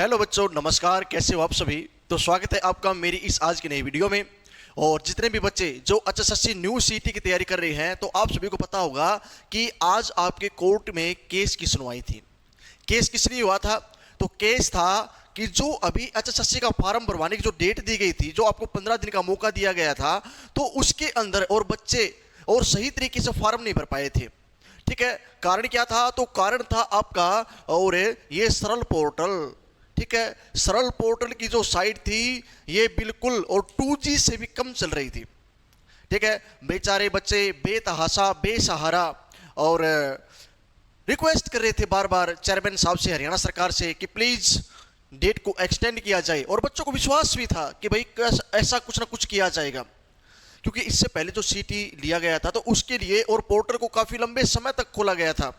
Hello बच्चों, नमस्कार। कैसे हो आप सभी। तो स्वागत है आपका मेरी इस आज की नई वीडियो में। और जितने भी बच्चे जो एचएसएससी न्यू सीटी की तैयारी कर रहे हैं, तो आप सभी को पता होगा कि आज आपके कोर्ट में केस की सुनवाई थी। केस किस लिए हुआ था? तो केस था कि जो अभी एचएसएससी का फॉर्म भरवाने की जो डेट दी गई थी, जो आपको 15 दिन का मौका दिया गया था, तो उसके अंदर और बच्चे और सही तरीके से फॉर्म नहीं भर पाए थे। ठीक है, कारण क्या था? तो कारण था आपका और ये सरल पोर्टल। ठीक है, सरल पोर्टल की जो साइट थी ये बिल्कुल और 2G से भी कम चल रही थी। ठीक है, बेचारे बच्चे बेतहाशा बेसहारा और रिक्वेस्ट कर रहे थे बार बार चेयरमैन साहब से, हरियाणा सरकार से, कि प्लीज डेट को एक्सटेंड किया जाए। और बच्चों को विश्वास भी था कि भाई ऐसा कुछ ना कुछ किया जाएगा, क्योंकि इससे पहले जो सीटी लिया गया था तो उसके लिए और पोर्टल को काफी लंबे समय तक खोला गया था।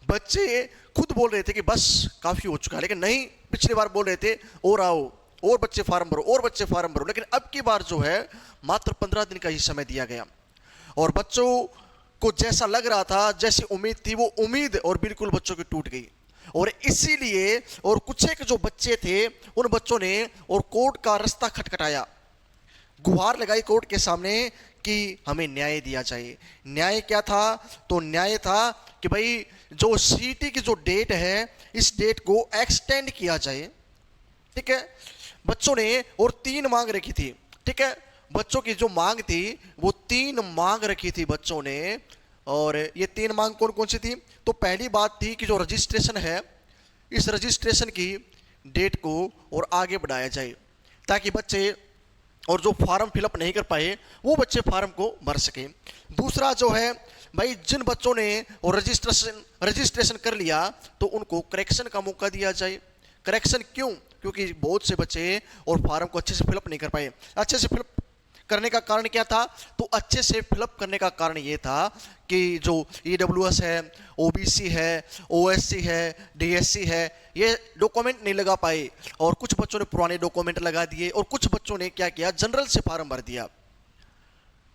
बच्चे खुद बोल रहे थे कि बस काफी हो चुका है, लेकिन नहीं, पिछली बार बोल रहे थे और आओ और बच्चे फार्म भरो और बच्चे फार्म भरो। लेकिन अब की बार जो है मात्र 15 दिन का ही समय दिया गया और बच्चों को जैसा लग रहा था, जैसी उम्मीद थी, वो उम्मीद और बिल्कुल बच्चों की टूट गई। और इसीलिए और कुछ एक जो बच्चे थे उन बच्चों ने और कोर्ट का रास्ता खटखटाया, गुहार लगाई कोर्ट के सामने कि हमें न्याय दिया जाए। न्याय क्या था? तो न्याय था कि भाई जो सीटी की जो डेट है, इस डेट को एक्सटेंड किया जाए। ठीक है, बच्चों ने और 3 मांग रखी थी। ठीक है, बच्चों की जो मांग थी वो 3 मांग रखी थी बच्चों ने। और ये 3 मांग कौन कौन सी थी? तो पहली बात थी कि जो रजिस्ट्रेशन है, इस रजिस्ट्रेशन की डेट को और आगे बढ़ाया जाए, ताकि बच्चे और जो फार्म फिलअप नहीं कर पाए वो बच्चे फार्म को भर सकें। दूसरा जो है भाई, जिन बच्चों ने और रजिस्ट्रेशन कर लिया तो उनको करेक्शन का मौका दिया जाए। करेक्शन क्यों? क्योंकि बहुत से बच्चे और फार्म को अच्छे से फिलअप नहीं कर पाए। अच्छे से फिलअप करने का कारण क्या था? तो अच्छे से फिलअप करने का कारण ये था कि जो EWS है, OBC है, OSC है, DSC है, ये डॉक्यूमेंट नहीं लगा पाए और कुछ बच्चों ने पुराने डॉक्यूमेंट लगा दिए और कुछ बच्चों ने क्या किया, जनरल से फार्म भर दिया।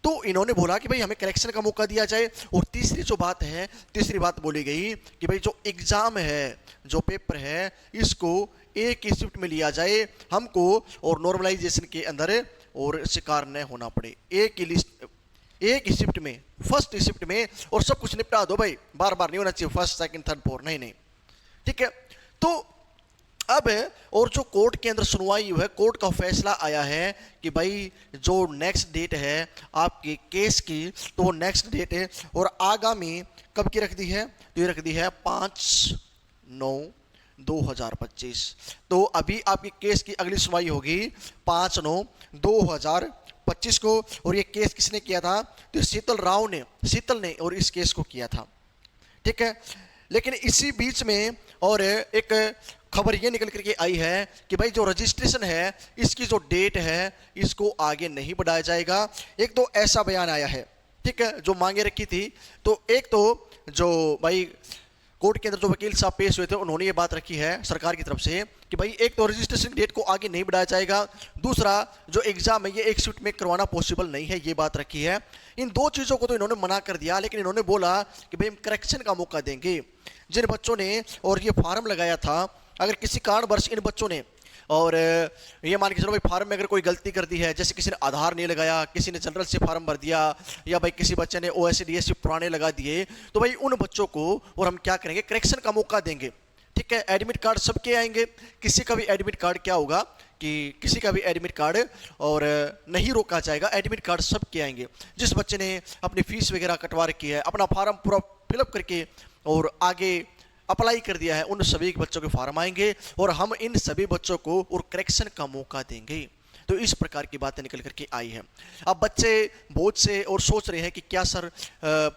तो इन्होंने बोला कि भाई हमें करेक्शन का मौका दिया जाए। और तीसरी जो बात है, तीसरी बात बोली गई कि भाई जो एग्जाम है, जो पेपर है, इसको एक ही शिफ्ट में लिया जाए हमको, और नॉर्मलाइजेशन के अंदर और शिकार न होना पड़े। एक ही शिफ्ट में, फर्स्ट शिफ्ट में, और सब कुछ निपटा दो भाई, बार बार नहीं होना चाहिए फर्स्ट सेकंड थर्ड फोर्थ, नहीं नहीं। ठीक है, तो अब और जो कोर्ट के अंदर सुनवाई हुई है, कोर्ट का फैसला आया है कि भाई जो नेक्स्ट डेट है आपके केस की, तो वो नेक्स्ट डेट है और आगामी कब की रख दी है? तो ये रख दी है 5/9/2025। तो अभी आपकी केस की अगली सुनवाई होगी 5/9/2025 को। और ये केस किसने किया था? तो शीतल ने और इस केस को किया था। ठीक है, लेकिन इसी बीच में और एक खबर ये निकल करके आई है कि भाई जो रजिस्ट्रेशन है, इसकी जो डेट है, इसको आगे नहीं बढ़ाया जाएगा। एक तो ऐसा बयान आया है, ठीक है, जो मांगे रखी थी। तो एक तो जो भाई कोर्ट के अंदर जो वकील साहब पेश हुए थे, उन्होंने ये बात रखी है सरकार की तरफ से कि भाई एक तो रजिस्ट्रेशन डेट को आगे नहीं बढ़ाया जाएगा, दूसरा जो एग्जाम है ये एक शिफ्ट में करवाना पॉसिबल नहीं है, ये बात रखी है। इन दो चीज़ों को तो इन्होंने मना कर दिया, लेकिन इन्होंने बोला कि भाई हम करेक्शन का मौका देंगे। जिन बच्चों ने और ये फार्म लगाया था, अगर किसी कारणवश इन बच्चों ने और ये मान के चलो भाई फार्म में अगर कोई गलती कर दी है, जैसे किसी ने आधार नहीं लगाया, किसी ने जनरल से फार्म भर दिया, या भाई किसी बच्चे ने OSC DSC पुराने लगा दिए, तो भाई उन बच्चों को और हम क्या करेंगे, करेक्शन का मौका देंगे। ठीक है, एडमिट कार्ड सबके आएंगे। किसी का भी एडमिट कार्ड क्या होगा कि किसी का भी एडमिट कार्ड और नहीं रोका जाएगा, एडमिट कार्ड सबके आएंगे। जिस बच्चे ने अपनी फीस वगैरह कटवा रखी है, अपना फार्म पूरा फिलअप करके और आगे अप्लाई कर दिया है, उन सभी बच्चों के फार्म आएंगे और हम इन सभी बच्चों को और करेक्शन का मौका देंगे। तो इस प्रकार की बातें निकल करके आई है। अब बच्चे बहुत से और सोच रहे हैं कि क्या सर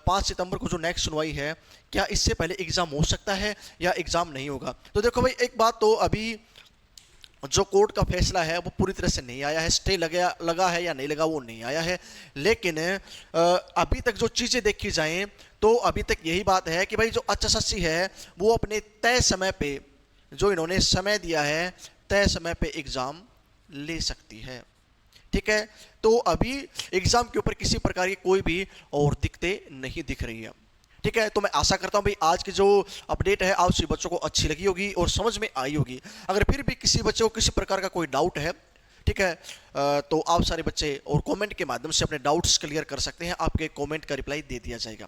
5 सितंबर को जो नेक्स्ट सुनवाई है, क्या इससे पहले एग्जाम हो सकता है या एग्जाम नहीं होगा? तो देखो भाई, एक बात तो अभी जो कोर्ट का फैसला है वो पूरी तरह से नहीं आया है, स्टे लगा है या नहीं लगा वो नहीं आया है। लेकिन अभी तक जो चीज़ें देखी जाएं तो अभी तक यही बात है कि भाई जो एचएसएससी है वो अपने तय समय पे, जो इन्होंने समय दिया है, तय समय पे एग्ज़ाम ले सकती है। ठीक है, तो अभी एग्ज़ाम के ऊपर किसी प्रकार की कोई भी और दिक्कतें नहीं दिख रही है। ठीक है, तो मैं आशा करता हूँ भाई आज की जो अपडेट है आप सभी बच्चों को अच्छी लगी होगी और समझ में आई होगी। अगर फिर भी किसी बच्चे को किसी प्रकार का कोई डाउट है, ठीक है, तो आप सारे बच्चे और कमेंट के माध्यम से अपने डाउट्स क्लियर कर सकते हैं, आपके कमेंट का रिप्लाई दे दिया जाएगा।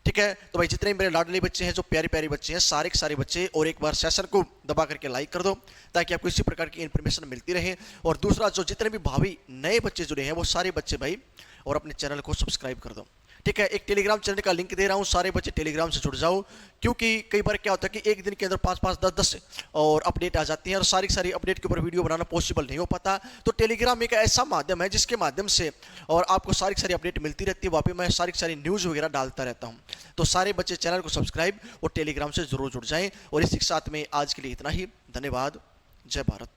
ठीक है, तो भाई जितने मेरे लाडले बच्चे हैं, जो प्यारे प्यारे बच्चे हैं, सारे के सारे बच्चे और एक बार सेशन को दबा करके लाइक कर दो ताकि आपको इसी प्रकार की इन्फॉर्मेशन मिलती रहे। और दूसरा, जो जितने भी भावी नए बच्चे जुड़े हैं वो सारे बच्चे भाई और अपने चैनल को सब्सक्राइब कर दो। ठीक है, एक टेलीग्राम चैनल का लिंक दे रहा हूँ, सारे बच्चे टेलीग्राम से जुड़ जाओ, क्योंकि कई बार क्या होता है कि एक दिन के अंदर 5-5, 10-10 और अपडेट आ जाती हैं और सारी सारी अपडेट के ऊपर वीडियो बनाना पॉसिबल नहीं हो पाता। तो टेलीग्राम एक ऐसा माध्यम है जिसके माध्यम से और आपको सारी सारी अपडेट मिलती रहती है, वहाँ पे मैं सारी सारी न्यूज़ वगैरह डालता रहता हूँ। तो सारे बच्चे चैनल को सब्सक्राइब और टेलीग्राम से जरूर जुड़ जाएं। और इसी के साथ में आज के लिए इतना ही। धन्यवाद। जय भारत।